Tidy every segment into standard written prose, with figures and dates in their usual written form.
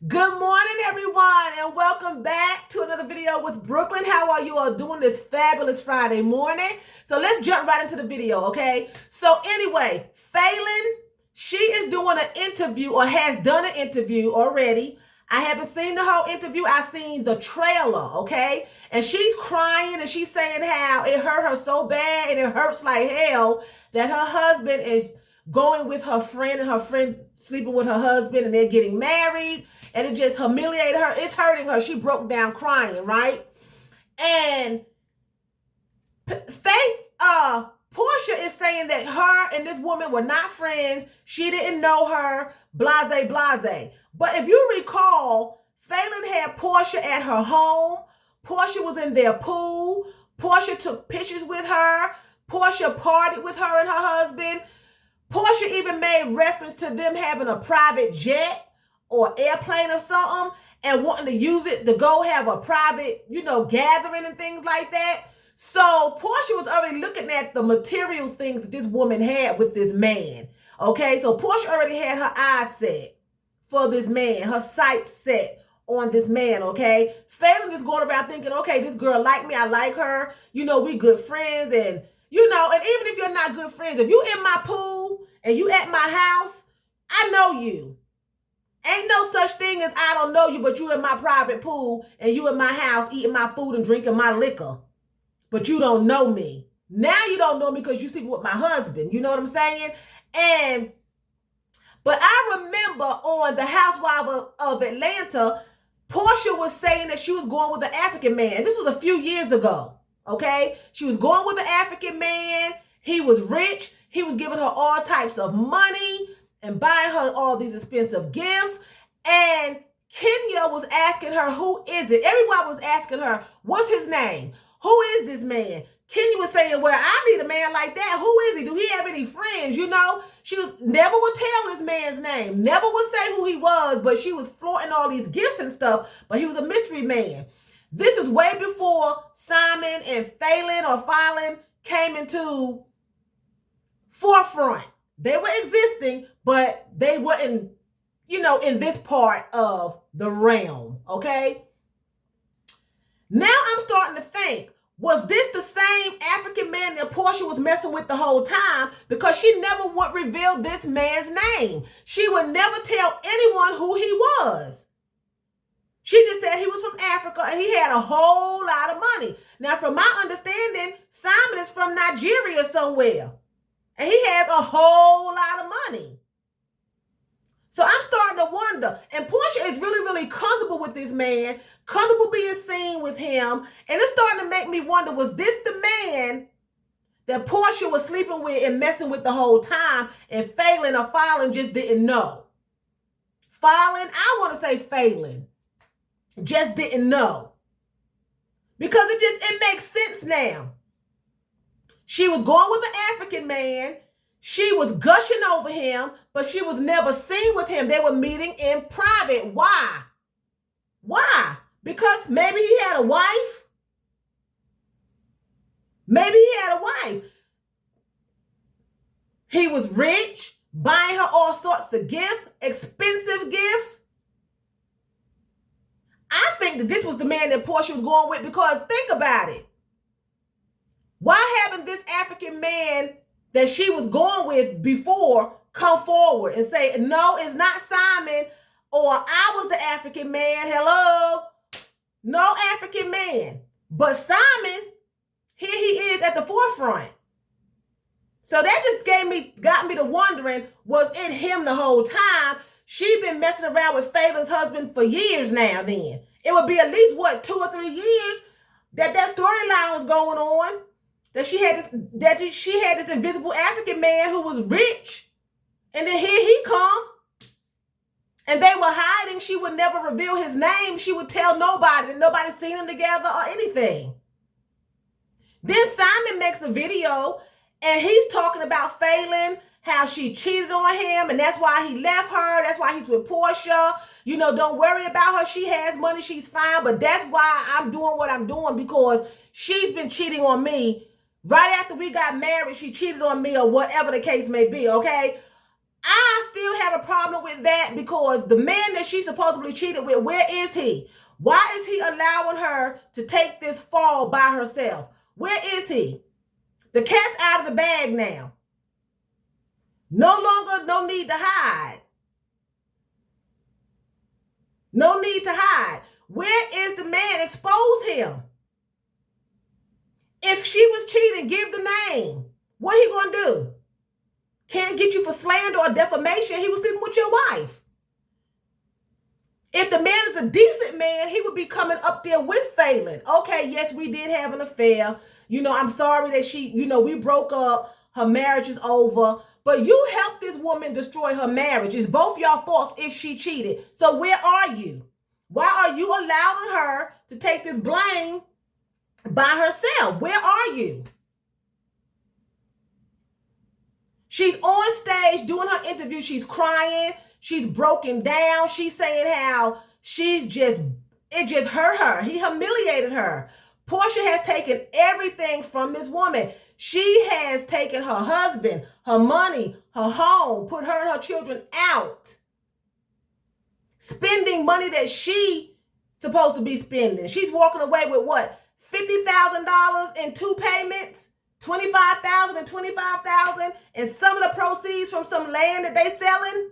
Good morning, everyone, and welcome back to another video with Brooklyn. How are you all doing this fabulous Friday morning? So let's jump right into the video, okay? So anyway, Falynn, she is doing an interview or has done an interview already. I haven't seen the whole interview. I've seen the trailer, okay? And she's crying and she's saying how it hurt her so bad and it hurts like hell that her husband is going with her friend and her friend sleeping with her husband and they're getting married. And it just humiliated her. It's hurting her. She broke down crying, right? And Porsha is saying that her and this woman were not friends. She didn't know her, blase, blase. But if you recall, Falynn had Porsha at her home. Porsha was in their pool. Porsha took pictures with her. Porsha partied with her and her husband. Porsha even made reference to them having a private jet or airplane or something and wanting to use it to go have a private, gathering and things like that. So Porsha was already looking at the material things that this woman had with this man. Okay, so Porsha already had her eyes set for this man, her sights set on this man, okay? Falynn just going around thinking, okay, this girl like me, I like her, we good friends, and and even if you're not good friends, if you in my pool and you at my house, I know you. Ain't no such thing as I don't know you, but you in my private pool and you in my house eating my food and drinking my liquor. But you don't know me. Now you don't know me because you sleeping with my husband. You know what I'm saying? But I remember on The Housewives of Atlanta, Porsha was saying that she was going with an African man. This was a few years ago, okay? She was going with an African man. He was rich. He was giving her all types of money and buying her all these expensive gifts. And Kenya was asking her, who is it? Everybody was asking her, what's his name? Who is this man? Kenya was saying, well, I need a man like that. Who is he? Do he have any friends? She never would tell this man's name, never would say who he was, but she was flaunting all these gifts and stuff, but he was a mystery man. This is way before Simon and Falynn came into forefront. They were existing, but they weren't, in this part of the realm, okay? Now I'm starting to think, was this the same African man that Porsha was messing with the whole time? Because she never would reveal this man's name. She would never tell anyone who he was. She just said he was from Africa and he had a whole lot of money. Now, from my understanding, Simon is from Nigeria somewhere. And he has a whole lot of money. So I'm starting to wonder. And Porsha is really, really comfortable with this man, comfortable being seen with him. And it's starting to make me wonder, was this the man that Porsha was sleeping with and messing with the whole time? And Falynn just didn't know. I want to say Falynn just didn't know. Because it makes sense now. She was going with an African man. She was gushing over him, but she was never seen with him. They were meeting in private. Why? Because maybe he had a wife. He was rich, buying her all sorts of gifts, expensive gifts. I think that this was the man that Porsha was going with, because think about it. Why haven't this African man that she was going with before come forward and say, no, it's not Simon, or I was the African man, hello? No African man. But Simon, here he is at the forefront. So that just got me to wondering, was it him the whole time? She'd been messing around with Falynn's husband for years now then. It would be at least, 2 or 3 years that storyline was going on. That she had this invisible African man who was rich. And then here he come. And they were hiding. She would never reveal his name. She would tell nobody that nobody seen them together or anything. Then Simon makes a video and he's talking about Falynn, how she cheated on him, and that's why he left her. That's why he's with Porsha. Don't worry about her. She has money. She's fine. But that's why I'm doing what I'm doing, because she's been cheating on me. Right after we got married, she cheated on me, or whatever the case may be, okay? I still have a problem with that because the man that she supposedly cheated with, where is he? Why is he allowing her to take this fall by herself? Where is he? The cat's out of the bag now. No longer, no need to hide. No need to hide. Where is the man? Expose him. If she was cheating, give the name. What he gonna do? Can't get you for slander or defamation. He was sleeping with your wife. If the man is a decent man, he would be coming up there with Falynn. Okay, yes, we did have an affair. I'm sorry that we broke up. Her marriage is over. But you helped this woman destroy her marriage. It's both your faults if she cheated. So where are you? Why are you allowing her to take this blame by herself? Where are you? She's on stage doing her interview. She's crying. She's broken down. She's saying how it just hurt her. He humiliated her. Porsha has taken everything from this woman. She has taken her husband, her money, her home, put her and her children out. Spending money that she's supposed to be spending. She's walking away with what? $50,000 in 2 payments? $25,000 and $25,000, and some of the proceeds from some land that they selling.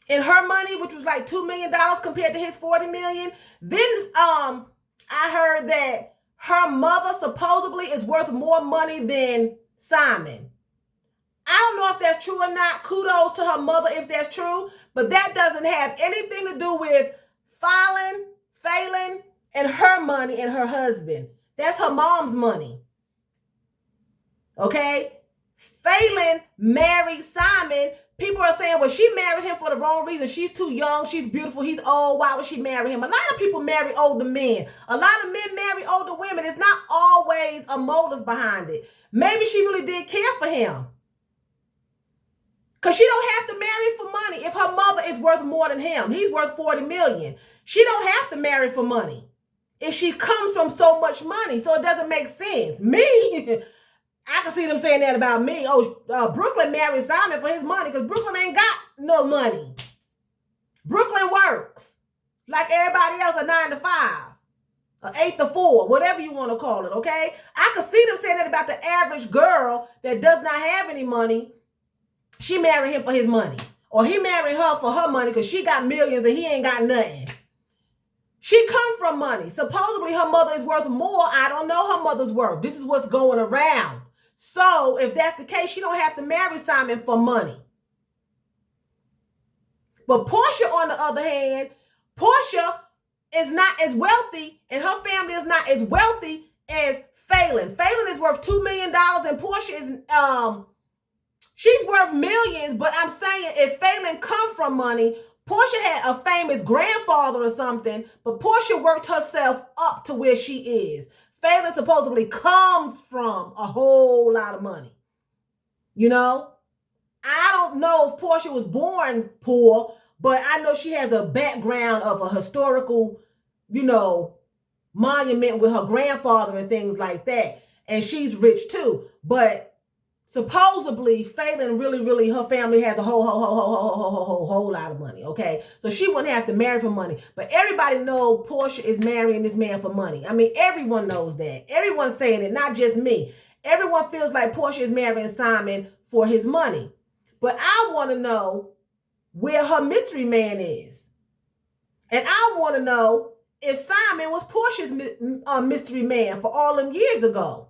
And her money, which was like $2 million compared to his $40 million. Then I heard that her mother supposedly is worth more money than Simon. I don't know if that's true or not. Kudos to her mother if that's true. But that doesn't have anything to do with Falynn, and her money and her husband. That's her mom's money. Okay? Falynn married Simon. People are saying, well, she married him for the wrong reason. She's too young. She's beautiful. He's old. Why would she marry him? A lot of people marry older men. A lot of men marry older women. It's not always a motive behind it. Maybe she really did care for him. Because she don't have to marry for money. If her mother is worth more than him, he's worth $40 million. She don't have to marry for money if she comes from so much money. So it doesn't make sense. Me, I can see them saying that about me. Brooklyn married Simon for his money because Brooklyn ain't got no money. Brooklyn works like everybody else, a 9 to 5, or 8 to 4, whatever you want to call it, okay? I can see them saying that about the average girl that does not have any money. She married him for his money. Or he married her for her money because she got millions and he ain't got nothing. She come from money. Supposedly her mother is worth more. I don't know her mother's worth. This is what's going around. So if that's the case, she don't have to marry Simon for money. But Porsha, on the other hand, Porsha is not as wealthy and her family is not as wealthy as Falynn. Falynn is worth $2 million and Porsha is, she's worth millions. But I'm saying if Falynn come from money, Porsha had a famous grandfather or something, but Porsha worked herself up to where she is. Falynn supposedly comes from a whole lot of money. I don't know if Porsha was born poor, but I know she has a background of a historical, monument with her grandfather and things like that. And she's rich too. But supposedly, Falynn really, her family has a whole lot of money, okay? So she wouldn't have to marry for money. But everybody knows Porsha is marrying this man for money. I mean, everyone knows that. Everyone's saying it, not just me. Everyone feels like Porsha is marrying Simon for his money. But I want to know where her mystery man is. And I want to know if Simon was Porsha's mystery man for all them years ago.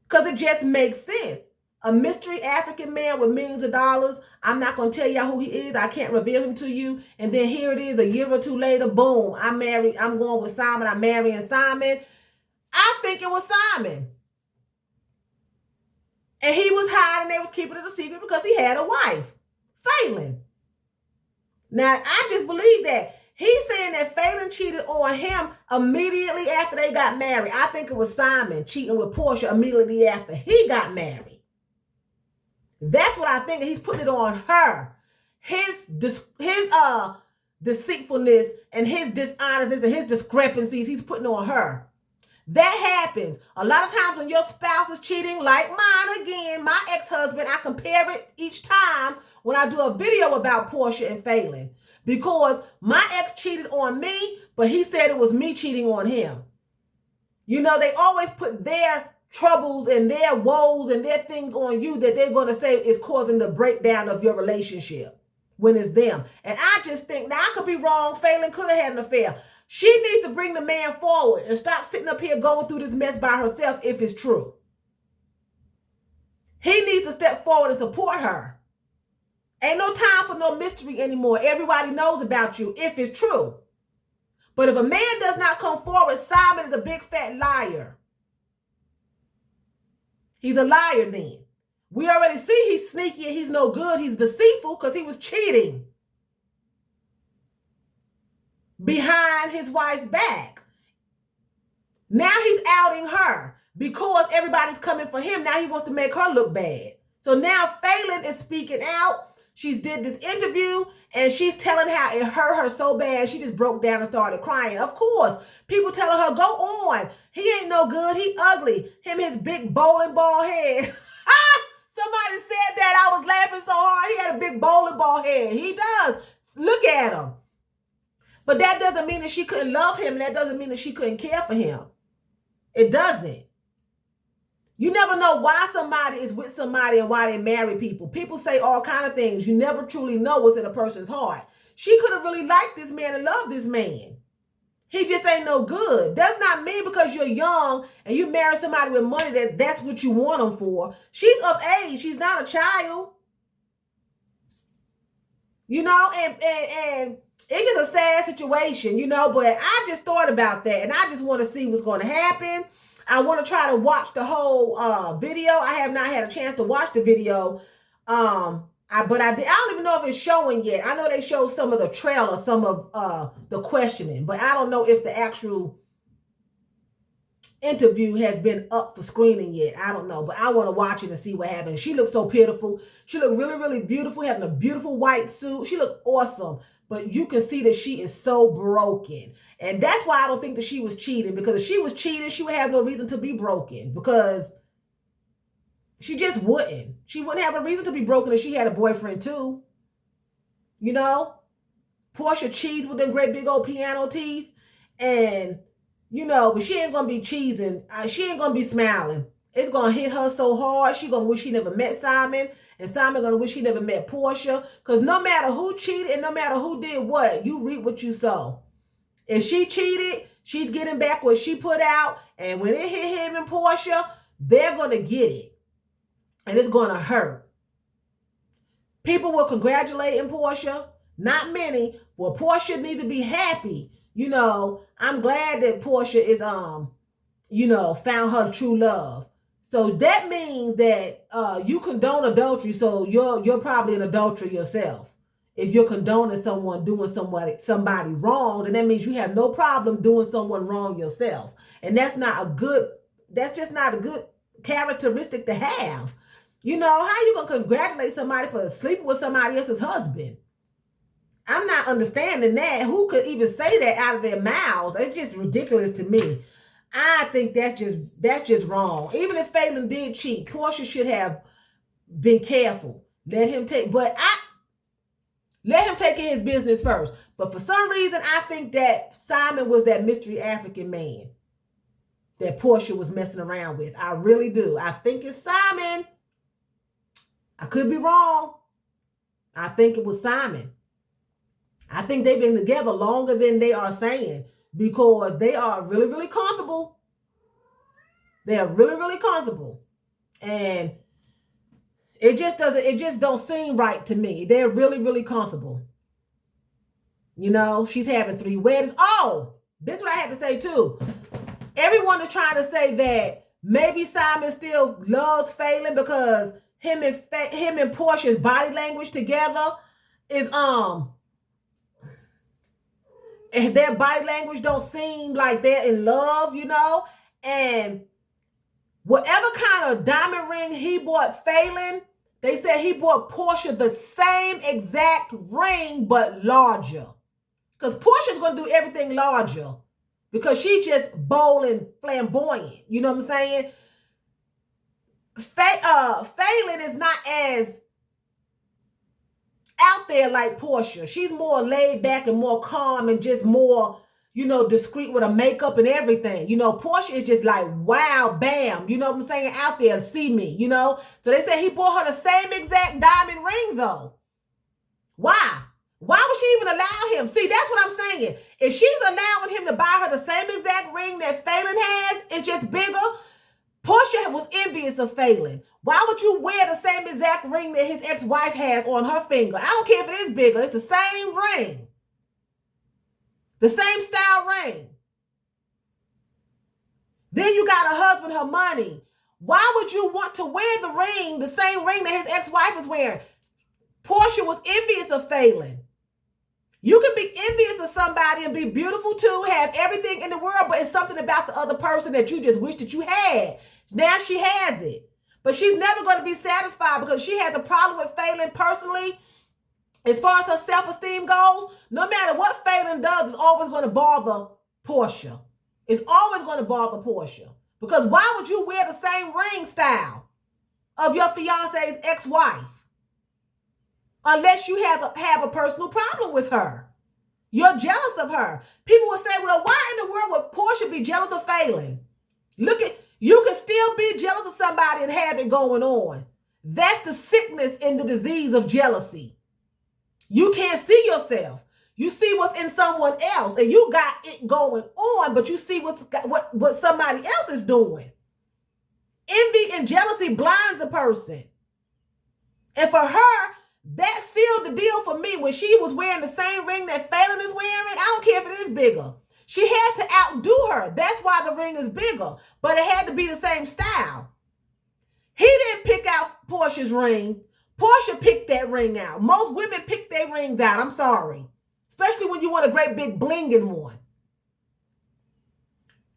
Because it just makes sense. A mystery African man with millions of dollars. I'm not going to tell y'all who he is. I can't reveal him to you. And then here it is, a year or two later, boom, I'm going with Simon. I'm marrying Simon. I think it was Simon. And he was hiding. They was keeping it a secret because he had a wife, Falynn. Now, I just believe that. He's saying that Falynn cheated on him immediately after they got married. I think it was Simon cheating with Porsha immediately after he got married. That's what I think. He's putting it on her. His deceitfulness and his dishonestness and his discrepancies, he's putting on her. That happens. A lot of times when your spouse is cheating, like mine again, my ex-husband, I compare it each time when I do a video about Porsha and Falynn. Because my ex cheated on me, but he said it was me cheating on him. You know, they always put their troubles and their woes and their things on you that they're going to say is causing the breakdown of your relationship when it's them. And I just think, now I could be wrong, Falynn could have had an affair. She needs to bring the man forward and stop sitting up here going through this mess by herself if it's true. He needs to step forward and support her. Ain't no time for no mystery anymore. Everybody knows about you if it's true. But if a man does not come forward, Simon is a big fat liar. He's a liar then. We already see he's sneaky and he's no good. He's deceitful because he was cheating behind his wife's back. Now he's outing her because everybody's coming for him. Now he wants to make her look bad. So now Falynn is speaking out. She did this interview and she's telling how it hurt her so bad. She just broke down and started crying. Of course, people telling her, go on. He ain't no good. He ugly. Him, his big bowling ball head. Somebody said that. I was laughing so hard. He had a big bowling ball head. He does. Look at him. But that doesn't mean that she couldn't love him. And that doesn't mean that she couldn't care for him. It doesn't. You never know why somebody is with somebody and why they marry people. People say all kinds of things. You never truly know what's in a person's heart. She could have really liked this man and loved this man. He just ain't no good. Does not mean because you're young and you marry somebody with money that that's what you want them for. She's of age. She's not a child. You know, and it's just a sad situation, you know, but I just thought about that and I just want to see what's going to happen. I want to try to watch the whole video. I have not had a chance to watch the video. I don't even know if it's showing yet. I know they showed some of the trailer, some of the questioning, but I don't know if the actual interview has been up for screening yet. I don't know, but I want to watch it and see what happens. She looked so pitiful. She looked really, really beautiful, having a beautiful white suit. She looked awesome, but you can see that she is so broken. And that's why I don't think that she was cheating, because if she was cheating, she would have no reason to be broken, because she just wouldn't. She wouldn't have a reason to be broken if she had a boyfriend too. You know, Porsha cheats with them great big old piano teeth, and you know, but she ain't gonna be cheesing. She ain't gonna be smiling. It's gonna hit her so hard. She gonna wish she never met Simon, and Simon gonna wish he never met Porsha. Because no matter who cheated and no matter who did what, you reap what you sow. If she cheated, she's getting back what she put out. And when it hit him and Porsha, they're going to get it. And it's going to hurt. People were congratulating Porsha. Not many. Well, Porsha needs to be happy. You know, I'm glad that Porsha is, you know, found her true love. So that means that you condone adultery. So you're probably an adulterer yourself. If you're condoning someone doing somebody wrong, then that means you have no problem doing someone wrong yourself. And that's just not a good characteristic to have. You know, how you going to congratulate somebody for sleeping with somebody else's husband? I'm not understanding that. Who could even say that out of their mouths? It's just ridiculous to me. I think that's just wrong. Even if Falynn did cheat, Porsha should have been careful. Let him take care of his business first. But for some reason, I think that Simon was that mystery African man that Porsha was messing around with. I really do. I think it's Simon. I could be wrong. I think it was Simon. I think they've been together longer than they are saying, because they are really, really comfortable. They are really, really comfortable. And it just don't seem right to me. They're really, really comfortable. You know, she's having 3 weddings. Oh, this is what I had to say too. Everyone is trying to say that maybe Simon still loves Falynn because him and Porsha's body language together is and their body language don't seem like they're in love, you know? And whatever kind of diamond ring he bought Falynn, they said he bought Porsha the same exact ring, but larger. Because Porsha's going to do everything larger. because she's just bold and flamboyant. You know what I'm saying? Falynn is not as out there like Porsha. She's more laid back and more calm and just more, discreet with her makeup and everything. Porsha is just like, wow, bam. You know what I'm saying? Out there, see me, So they said he bought her the same exact diamond ring, though. Why? Why would she even allow him? See, that's what I'm saying. If she's allowing him to buy her the same exact ring that Falynn has, it's just bigger. Porsha was envious of Falynn. Why would you wear the same exact ring that his ex-wife has on her finger? I don't care if it is bigger. It's the same ring. The same style ring. Then you got a husband, her money. Why would you want to wear the ring, the same ring that his ex-wife is wearing? Porsha was envious of Falynn. You can be envious of somebody and be beautiful too, have everything in the world, but it's something about the other person that you just wish that you had. Now she has it. But she's never going to be satisfied because she has a problem with Falynn personally. As far as her self-esteem goes, no matter what Falynn does, it's always going to bother Porsha. It's always going to bother Porsha. Because why would you wear the same ring style of your fiance's ex-wife? Unless you have a personal problem with her. You're jealous of her. People will say, well, why in the world would Porsha be jealous of Falynn? You can still be jealous of somebody and have it going on. That's the sickness and the disease of jealousy. You can't see yourself. You see what's in someone else and you got it going on, but you see what somebody else is doing. Envy and jealousy blinds a person. And for her, that sealed the deal for me when she was wearing the same ring that Falynn is wearing. I don't care if it is bigger. She had to outdo her. That's why the ring is bigger. But it had to be the same style. He didn't pick out Porsha's ring. Porsha picked that ring out. Most women pick their rings out. I'm sorry. Especially when you want a great big blinging one.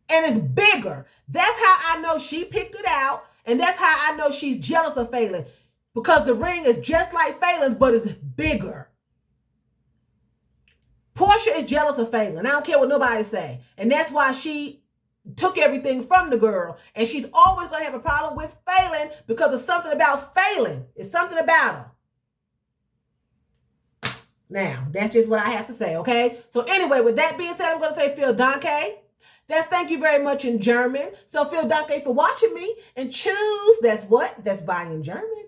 And it's bigger. That's how I know she picked it out. And that's how I know she's jealous of Falynn. Because the ring is just like Falynn's, but it's bigger. Porsha is jealous of Falynn. I don't care what nobody say. And that's why she took everything from the girl. And she's always going to have a problem with Falynn because of something about Falynn. It's something about her. Now, that's just what I have to say, okay? So anyway, with that being said, I'm going to say vielen Dank. That's thank you very much in German. So vielen Dank for watching me. And choose, that's what? That's buying in German.